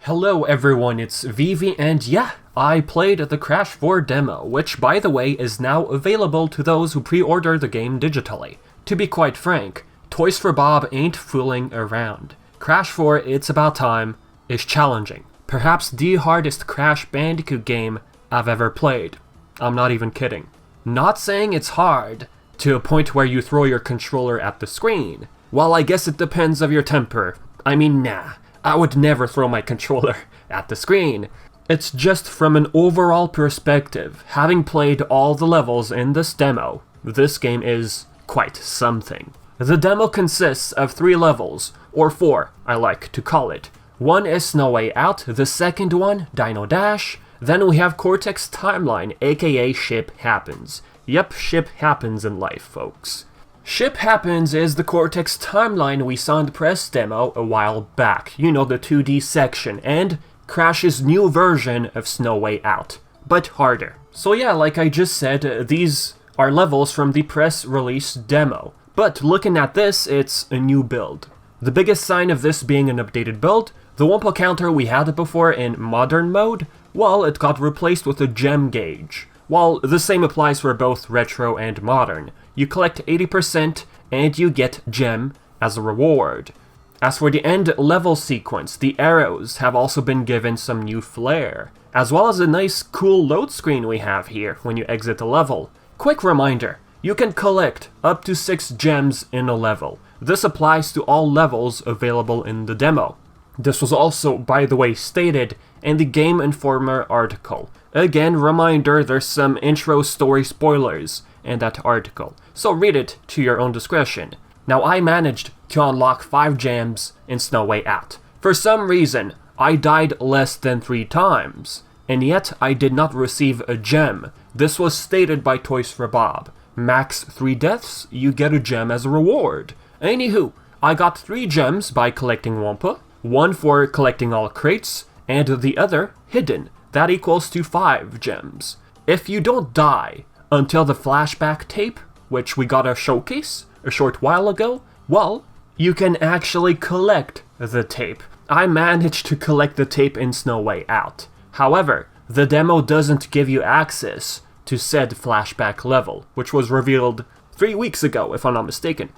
Hello everyone, it's Vivi, and yeah, I played the Crash 4 demo, which by the way is now available to those who pre-order the game digitally. To be quite frank, Toys for Bob ain't fooling around. Crash 4, It's About Time, is challenging. Perhaps the hardest Crash Bandicoot game I've ever played. I'm not even kidding. Not saying it's hard, to a point where you throw your controller at the screen. Well, I guess it depends of your temper. I mean, nah. I would never throw my controller at the screen. It's just from an overall perspective, having played all the levels in this demo, this game is quite something. The demo consists of 3 levels, or 4, I like to call it. One is Snow Way Out, the second one, Dino Dash, then we have Cortex Timeline, aka Ship Happens. Yep, ship happens in life, folks. Ship Happens is the Cortex Timeline we saw in the press demo a while back, you know, the 2D section, and Crash's new version of Snow Way Out, but harder. So yeah, like I just said, these are levels from the press release demo, but looking at this, it's a new build. The biggest sign of this being an updated build, the Wumpa counter we had before in modern mode, well, it got replaced with a gem gauge. While the same applies for both retro and modern. You collect 80% and you get gem as a reward. As for the end level sequence, the arrows have also been given some new flair, as well as a nice cool load screen we have here when you exit a level. Quick reminder, you can collect up to 6 gems in a level. This applies to all levels available in the demo. This was also, by the way, stated in the Game Informer article. Again, reminder, there's some intro story spoilers in that article, so read it to your own discretion. Now, I managed to unlock 5 gems in Snow Way Out. For some reason, I died less than 3 times, and yet I did not receive a gem. This was stated by Toys for Bob. Max 3 deaths, you get a gem as a reward. Anywho, I got 3 gems by collecting Wumpa, 1 for collecting all crates, and the other hidden. That equals to 5 gems. If you don't die until the flashback tape, which we got a showcase a short while ago, well, you can actually collect the tape. I managed to collect the tape in Snow Way Out. However, the demo doesn't give you access to said flashback level, which was revealed 3 weeks ago, if I'm not mistaken.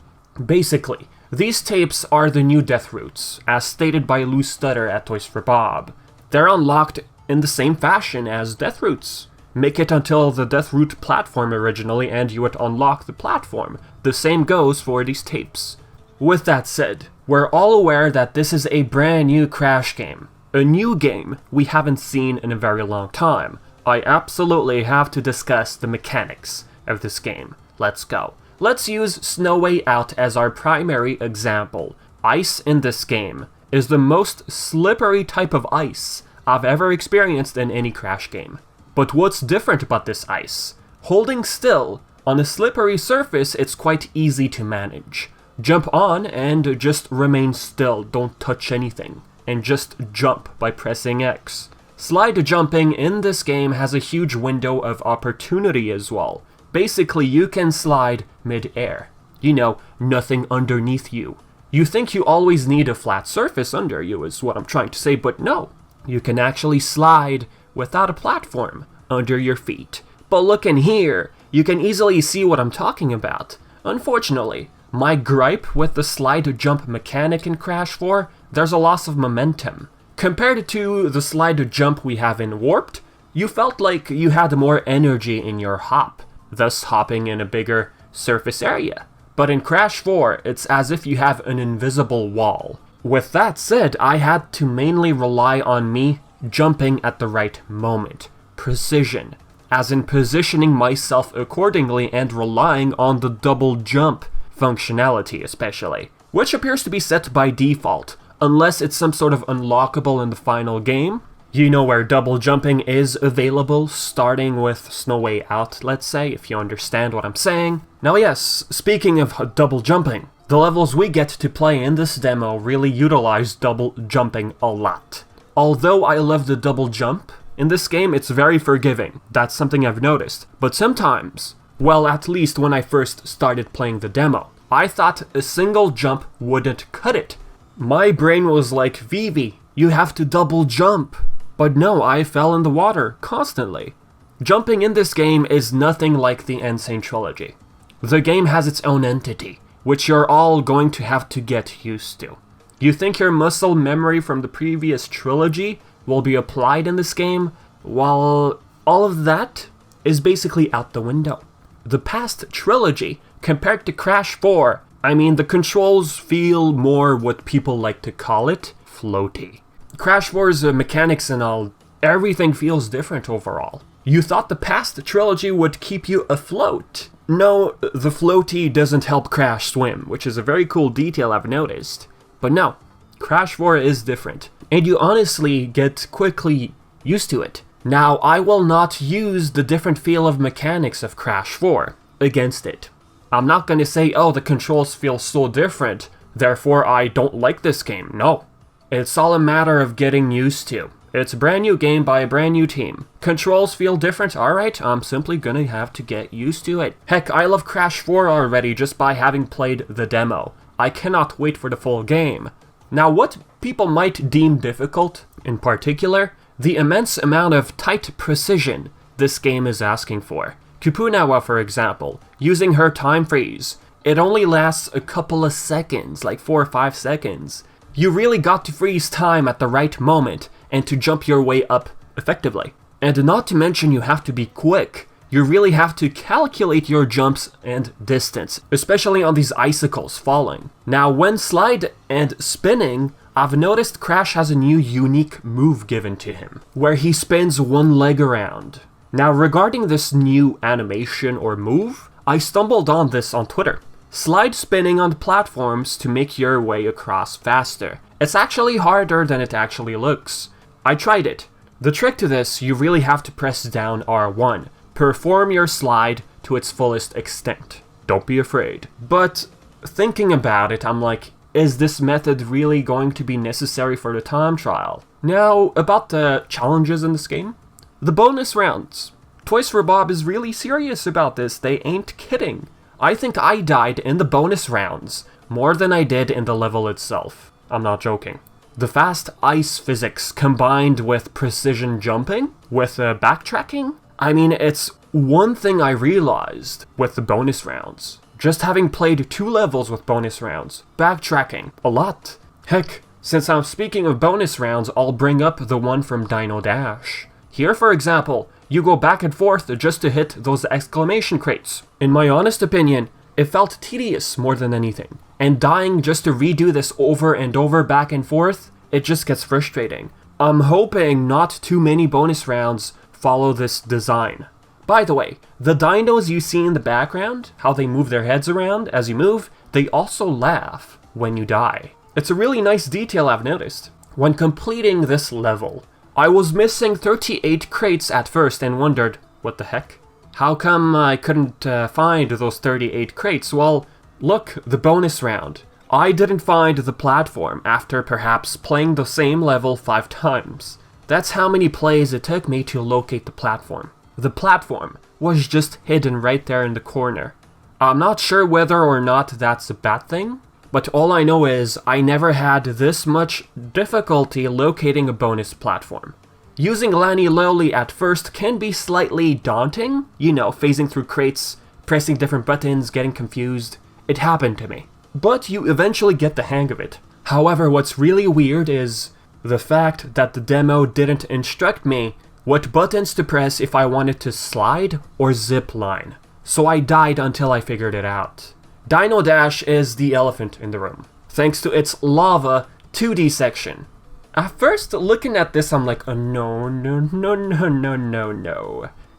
Basically, these tapes are the new death routes, as stated by Lou Stutter at Toys for Bob. They're unlocked in the same fashion as death routes. Make it until the death route platform originally and you would unlock the platform. The same goes for these tapes. With that said, we're all aware that this is a brand new Crash game. A new game we haven't seen in a very long time. I absolutely have to discuss the mechanics of this game. Let's go. Let's use Snow Way Out as our primary example. Ice in this game is the most slippery type of ice I've ever experienced in any Crash game. But what's different about this ice? Holding still on a slippery surface, it's quite easy to manage. Jump on and just remain still, don't touch anything, and just jump by pressing X. Slide jumping in this game has a huge window of opportunity as well. Basically, you can slide mid-air. You know, nothing underneath you. You think you always need a flat surface under you is what I'm trying to say, but no. You can actually slide without a platform under your feet. But look in here, you can easily see what I'm talking about. Unfortunately, my gripe with the slide jump mechanic in Crash 4, there's a loss of momentum. Compared to the slide jump we have in Warped, you felt like you had more energy in your hop, thus hopping in a bigger surface area. But in Crash 4, it's as if you have an invisible wall. With that said, I had to mainly rely on me jumping at the right moment. Precision, as in positioning myself accordingly and relying on the double jump functionality especially, which appears to be set by default, unless it's some sort of unlockable in the final game. You know where double jumping is available, starting with Snow Way Out, let's say, if you understand what I'm saying. Now yes, speaking of double jumping, the levels we get to play in this demo really utilize double jumping a lot. Although I love the double jump, in this game it's very forgiving, that's something I've noticed. But sometimes, well, at least when I first started playing the demo, I thought a single jump wouldn't cut it. My brain was like, Vivi, you have to double jump. But no, I fell in the water constantly. Jumping in this game is nothing like the Sane Trilogy. The game has its own entity, which you're all going to have to get used to. You think your muscle memory from the previous trilogy will be applied in this game? Well, all of that is basically out the window. The past trilogy, compared to Crash 4, the controls feel more what people like to call it, floaty. Crash 4's mechanics and all, everything feels different overall. You thought the past trilogy would keep you afloat. No, the floaty doesn't help Crash swim, which is a very cool detail I've noticed. But no, Crash 4 is different, and you honestly get quickly used to it. Now, I will not use the different feel of mechanics of Crash 4 against it. I'm not gonna say, oh, the controls feel so different, therefore I don't like this game. No. It's all a matter of getting used to. It's a brand new game by a brand new team. Controls feel different, alright, I'm simply gonna have to get used to it. Heck, I love Crash 4 already just by having played the demo. I cannot wait for the full game. Now, what people might deem difficult, in particular, the immense amount of tight precision this game is asking for. Kupunawa, for example, using her time freeze, it only lasts a couple of seconds, like 4 or 5 seconds. You really got to freeze time at the right moment and to jump your way up effectively. And not to mention you have to be quick. You really have to calculate your jumps and distance, especially on these icicles falling. Now, when slide and spinning, I've noticed Crash has a new unique move given to him, where he spins one leg around. Now, regarding this new animation or move, I stumbled on this on Twitter. Slide spinning on platforms to make your way across faster. It's actually harder than it actually looks. I tried it. The trick to this, you really have to press down R1. Perform your slide to its fullest extent. Don't be afraid. But thinking about it, I'm like, is this method really going to be necessary for the time trial? Now, about the challenges in this game. The bonus rounds. Toys for Bob is really serious about this, they ain't kidding. I think I died in the bonus rounds more than I did in the level itself. I'm not joking. The fast ice physics combined with precision jumping, with backtracking, it's one thing I realized with the bonus rounds. Just having played 2 levels with bonus rounds, backtracking a lot. Heck, since I'm speaking of bonus rounds, I'll bring up the one from Dino Dash. Here, for example, you go back and forth just to hit those exclamation crates. In my honest opinion, it felt tedious more than anything. And dying just to redo this over and over back and forth, it just gets frustrating. I'm hoping not too many bonus rounds follow this design. By the way, the dinos you see in the background, how they move their heads around as you move, they also laugh when you die. It's a really nice detail I've noticed. When completing this level, I was missing 38 crates at first and wondered, what the heck? How come I couldn't find those 38 crates? Well, look, the bonus round. I didn't find the platform after perhaps playing the same level 5 times. That's how many plays it took me to locate the platform. The platform was just hidden right there in the corner. I'm not sure whether or not that's a bad thing, but all I know is I never had this much difficulty locating a bonus platform. Using Lani Loli at first can be slightly daunting, phasing through crates, pressing different buttons, getting confused. It happened to me. But you eventually get the hang of it. However, what's really weird is the fact that the demo didn't instruct me what buttons to press if I wanted to slide or zip line. So I died until I figured it out. Dino Dash is the elephant in the room, thanks to its lava 2D section. At first, looking at this, I'm like, oh, no.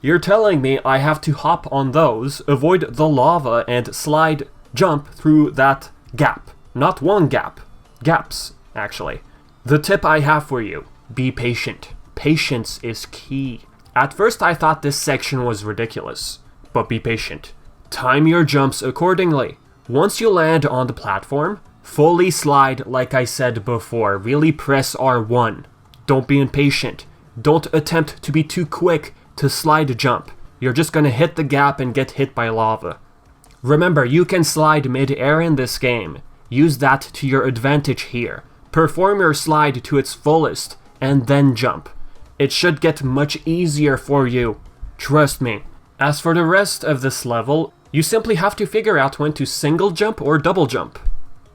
You're telling me I have to hop on those, avoid the lava, and slide, jump through that gap. Not one gap. Gaps, actually. The tip I have for you, be patient. Patience is key. At first I thought this section was ridiculous, but be patient. Time your jumps accordingly. Once you land on the platform, fully slide like I said before. Really press R1. Don't be impatient. Don't attempt to be too quick to slide jump. You're just gonna hit the gap and get hit by lava. Remember, you can slide mid-air in this game. Use that to your advantage here. Perform your slide to its fullest, and then jump. It should get much easier for you. Trust me. As for the rest of this level, you simply have to figure out when to single jump or double jump.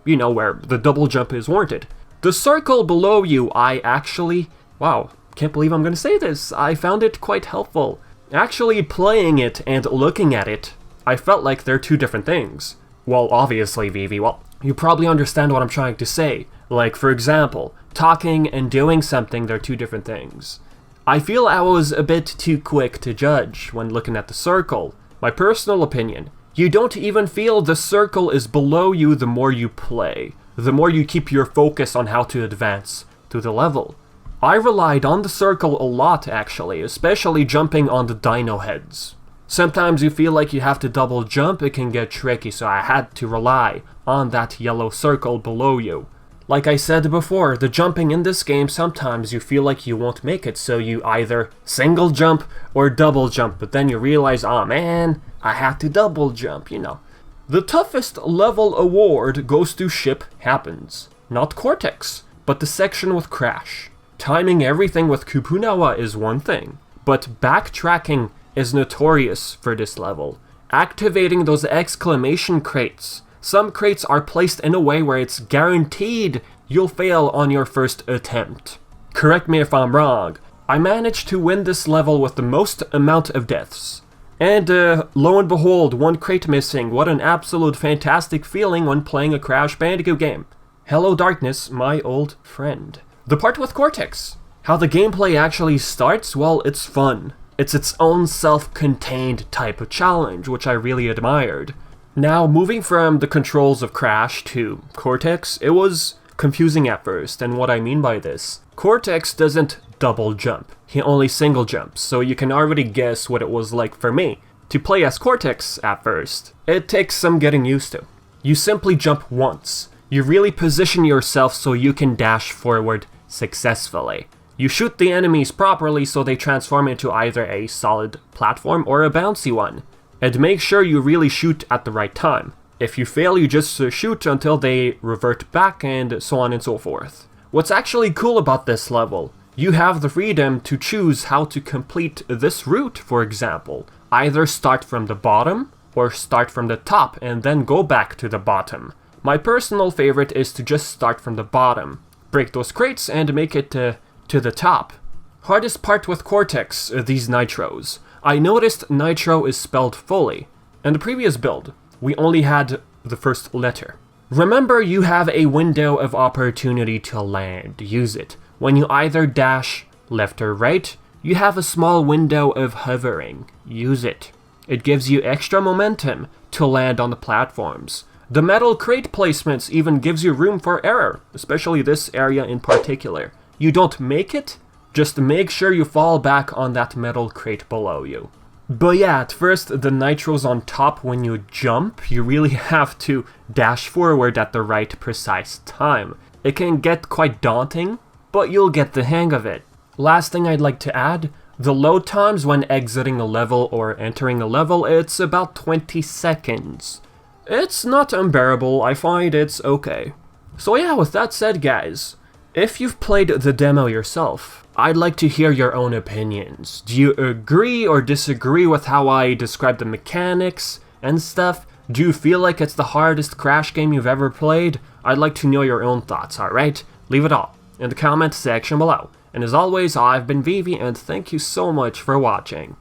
You know, where the double jump is warranted. The circle below you, wow, can't believe I'm gonna say this, I found it quite helpful. Actually playing it and looking at it, I felt like they're two different things. Well, obviously, Vivi, you probably understand what I'm trying to say. Like, for example, talking and doing something, they're two different things. I feel I was a bit too quick to judge when looking at the circle. My personal opinion, you don't even feel the circle is below you the more you play, the more you keep your focus on how to advance through the level. I relied on the circle a lot actually, especially jumping on the dino heads. Sometimes you feel like you have to double jump, it can get tricky, so I had to rely on that yellow circle below you. Like I said before, the jumping in this game, sometimes you feel like you won't make it, so you either single jump or double jump, but then you realize, oh man, I had to double jump, you know. The toughest level award goes to Ship Happens. Not Cortex, but the section with Crash. Timing everything with Kupunawa is one thing, but backtracking is notorious for this level. Activating those exclamation crates. Some crates are placed in a way where it's guaranteed you'll fail on your first attempt. Correct me if I'm wrong, I managed to win this level with the most amount of deaths. And lo and behold, one crate missing. What an absolute fantastic feeling when playing a Crash Bandicoot game. Hello darkness, my old friend. The part with Cortex. How the gameplay actually starts, well, it's fun. It's its own self-contained type of challenge, which I really admired. Now, moving from the controls of Crash to Cortex, it was confusing at first, and what I mean by this, Cortex doesn't double jump, he only single jumps, so you can already guess what it was like for me to play as Cortex at first. It takes some getting used to. You simply jump once. You really position yourself so you can dash forward successfully. You shoot the enemies properly so they transform into either a solid platform or a bouncy one. And make sure you really shoot at the right time. If you fail, you just shoot until they revert back and so on and so forth. What's actually cool about this level, you have the freedom to choose how to complete this route, for example. Either start from the bottom or start from the top and then go back to the bottom. My personal favorite is to just start from the bottom, break those crates and make it to the top. Hardest part with Cortex, these nitros. I noticed nitro is spelled fully. In the previous build, we only had the first letter. Remember, you have a window of opportunity to land. Use it. When you either dash left or right, you have a small window of hovering. Use it. It gives you extra momentum to land on the platforms. The metal crate placements even gives you room for error, especially this area in particular. You don't make it, just make sure you fall back on that metal crate below you. But yeah, at first, the nitro's on top when you jump. You really have to dash forward at the right precise time. It can get quite daunting, but you'll get the hang of it. Last thing I'd like to add, the load times when exiting a level or entering a level, it's about 20 seconds. It's not unbearable, I find it's okay. So yeah, with that said guys, if you've played the demo yourself, I'd like to hear your own opinions. Do you agree or disagree with how I describe the mechanics and stuff? Do you feel like it's the hardest Crash game you've ever played? I'd like to know your own thoughts, alright? Leave it all in the comment section below. And as always, I've been Vivi, and thank you so much for watching.